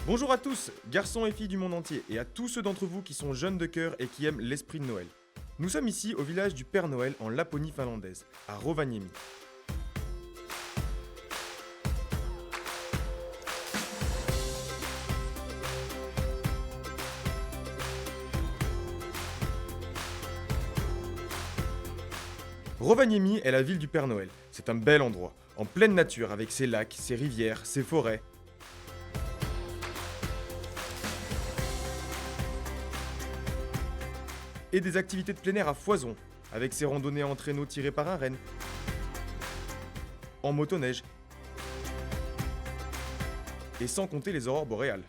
Bonjour à tous, garçons et filles du monde entier, et à tous ceux d'entre vous qui sont jeunes de cœur et qui aiment l'esprit de Noël. Nous sommes ici au village du Père Noël en Laponie finlandaise, à Rovaniemi. Rovaniemi est la ville du Père Noël. C'est un bel endroit, en pleine nature, avec ses lacs, ses rivières, ses forêts. Et des activités de plein air à foison, avec ses randonnées en traîneau tirés par un renne, en motoneige, et sans compter les aurores boréales.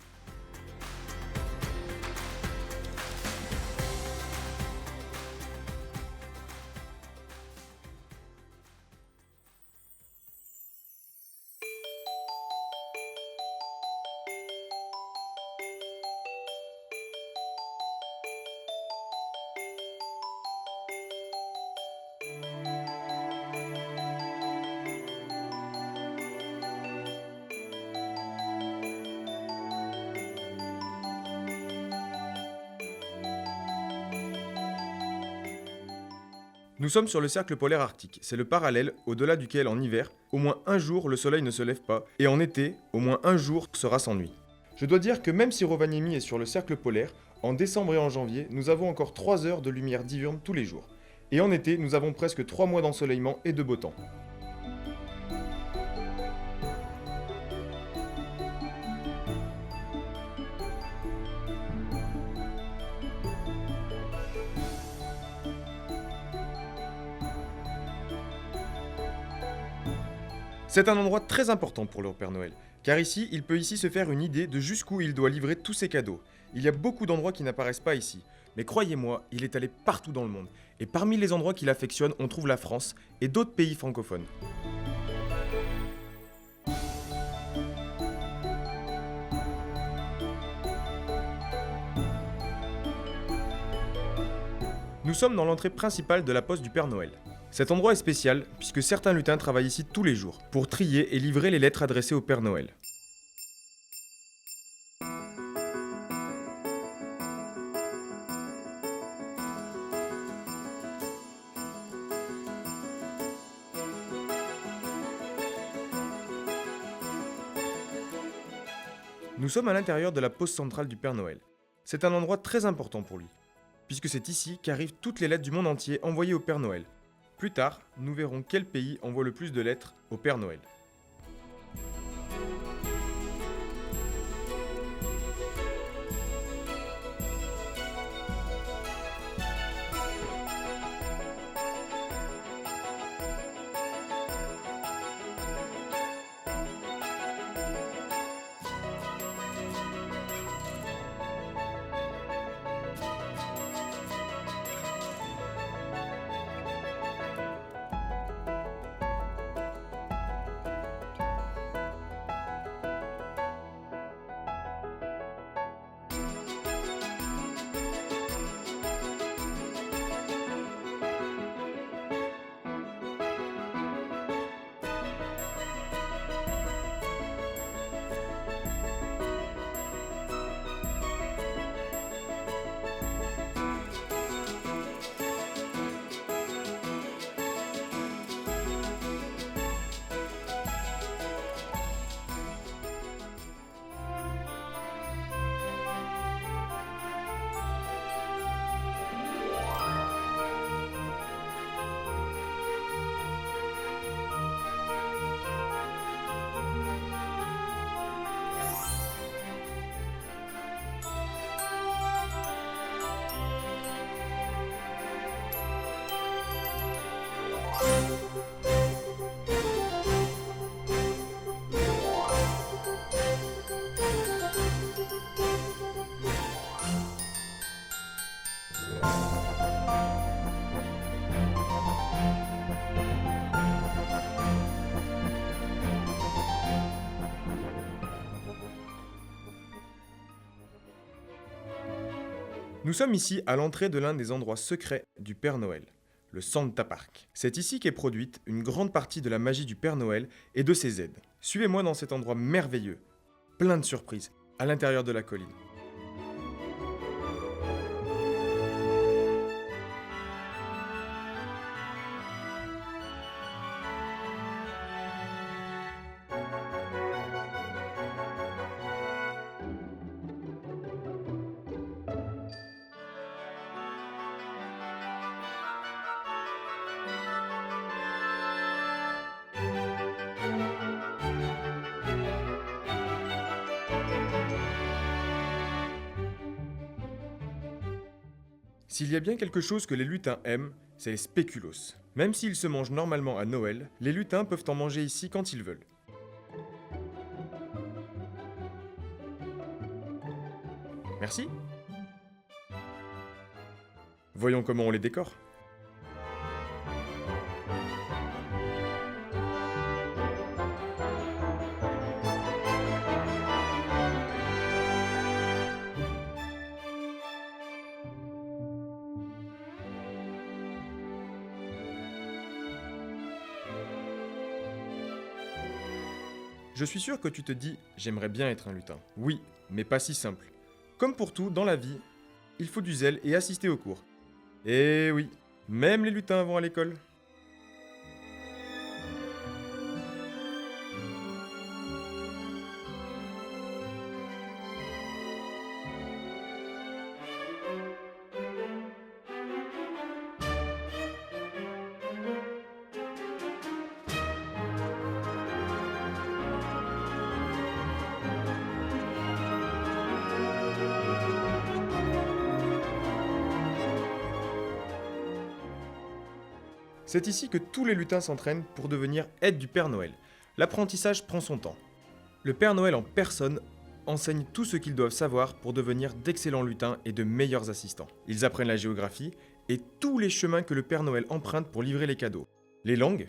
Nous sommes sur le cercle polaire arctique, c'est le parallèle au-delà duquel en hiver, au moins un jour le soleil ne se lève pas, et en été, au moins un jour sera sans nuit. Je dois dire que même si Rovaniemi est sur le cercle polaire, en décembre et en janvier, nous avons encore 3 heures de lumière diurne tous les jours. Et en été, nous avons presque 3 mois d'ensoleillement et de beau temps. C'est un endroit très important pour le Père Noël, car ici, il peut se faire une idée de jusqu'où il doit livrer tous ses cadeaux. Il y a beaucoup d'endroits qui n'apparaissent pas ici, mais croyez-moi, il est allé partout dans le monde. Et parmi les endroits qu'il affectionne, on trouve la France et d'autres pays francophones. Nous sommes dans l'entrée principale de la poste du Père Noël. Cet endroit est spécial puisque certains lutins travaillent ici tous les jours pour trier et livrer les lettres adressées au Père Noël. Nous sommes à l'intérieur de la poste centrale du Père Noël. C'est un endroit très important pour lui, puisque c'est ici qu'arrivent toutes les lettres du monde entier envoyées au Père Noël. Plus tard, nous verrons quel pays envoie le plus de lettres au Père Noël. Nous sommes ici à l'entrée de l'un des endroits secrets du Père Noël, le Santa Park. C'est ici qu'est produite une grande partie de la magie du Père Noël et de ses aides. Suivez-moi dans cet endroit merveilleux, plein de surprises, à l'intérieur de la colline. S'il y a bien quelque chose que les lutins aiment, c'est les spéculoos. Même s'ils se mangent normalement à Noël, les lutins peuvent en manger ici quand ils veulent. Merci. Voyons comment on les décore. Je suis sûr que tu te dis « j'aimerais bien être un lutin ». Oui, mais pas si simple. Comme pour tout, dans la vie, il faut du zèle et assister aux cours. Et oui, même les lutins vont à l'école. C'est ici que tous les lutins s'entraînent pour devenir aide du Père Noël. L'apprentissage prend son temps. Le Père Noël en personne enseigne tout ce qu'ils doivent savoir pour devenir d'excellents lutins et de meilleurs assistants. Ils apprennent la géographie et tous les chemins que le Père Noël emprunte pour livrer les cadeaux. Les langues,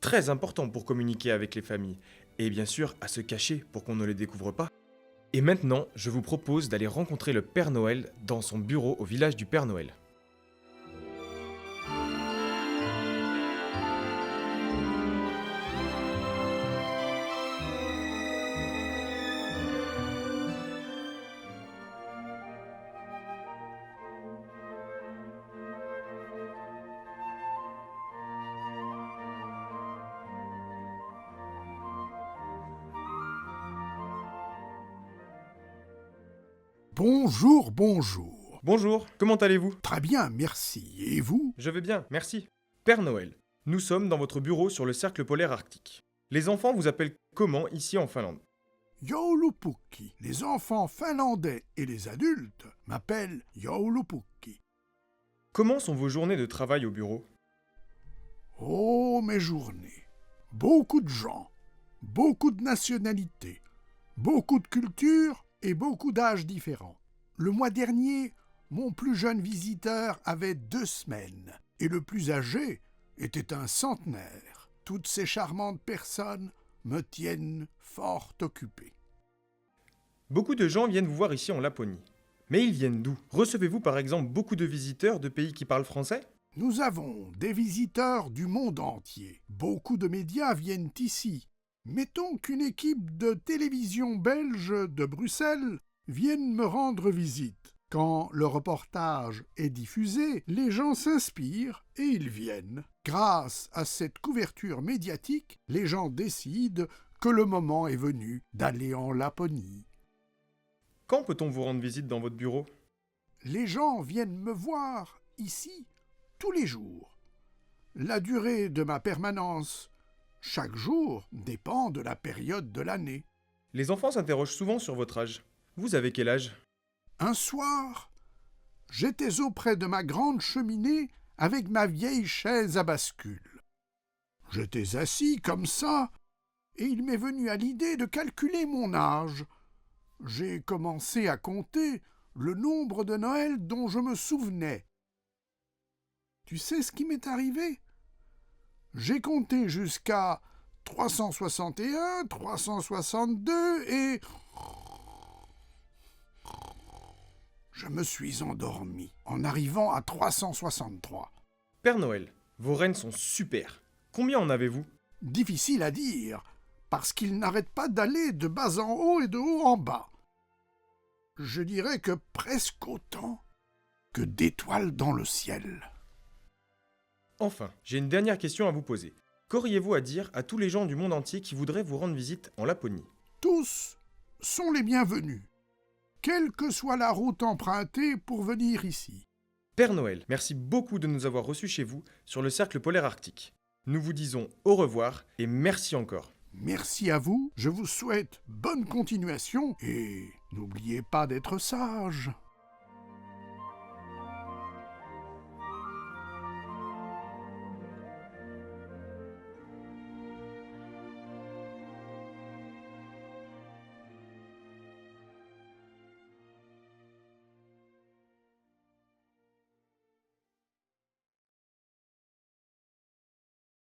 très important pour communiquer avec les familles, et bien sûr à se cacher pour qu'on ne les découvre pas. Et maintenant, je vous propose d'aller rencontrer le Père Noël dans son bureau au village du Père Noël. Bonjour, bonjour. Bonjour, comment allez-vous? Très bien, merci. Et vous? Je vais bien, merci. Père Noël, nous sommes dans votre bureau sur le cercle polaire arctique. Les enfants vous appellent comment ici en Finlande? Joulupukki. Les enfants finlandais et les adultes m'appellent Joulupukki. Comment sont vos journées de travail au bureau? Oh, mes journées. Beaucoup de gens, beaucoup de nationalités, beaucoup de cultures et beaucoup d'âges différents. Le mois dernier, mon plus jeune visiteur avait 2 semaines et le plus âgé était un centenaire. Toutes ces charmantes personnes me tiennent fort occupé. Beaucoup de gens viennent vous voir ici en Laponie. Mais ils viennent d'où? Recevez-vous par exemple beaucoup de visiteurs de pays qui parlent français? Nous avons des visiteurs du monde entier. Beaucoup de médias viennent ici. Mettons qu'une équipe de télévision belge de Bruxelles vienne me rendre visite. Quand le reportage est diffusé, les gens s'inspirent et ils viennent. Grâce à cette couverture médiatique, les gens décident que le moment est venu d'aller en Laponie. Quand peut-on vous rendre visite dans votre bureau? Les gens viennent me voir ici tous les jours. La durée de ma permanence chaque jour dépend de la période de l'année. Les enfants s'interrogent souvent sur votre âge. Vous avez quel âge? Un soir, j'étais auprès de ma grande cheminée avec ma vieille chaise à bascule. J'étais assis comme ça, et il m'est venu à l'idée de calculer mon âge. J'ai commencé à compter le nombre de Noël dont je me souvenais. Tu sais ce qui m'est arrivé? J'ai compté jusqu'à 361, 362 et... Je me suis endormi en arrivant à 363. Père Noël, vos rennes sont super. Combien en avez-vous? Difficile à dire, parce qu'ils n'arrêtent pas d'aller de bas en haut et de haut en bas. Je dirais que presque autant que d'étoiles dans le ciel. Enfin, j'ai une dernière question à vous poser. Qu'auriez-vous à dire à tous les gens du monde entier qui voudraient vous rendre visite en Laponie? Tous sont les bienvenus, quelle que soit la route empruntée pour venir ici. Père Noël, merci beaucoup de nous avoir reçus chez vous sur le cercle polaire arctique. Nous vous disons au revoir et merci encore. Merci à vous, je vous souhaite bonne continuation et n'oubliez pas d'être sage.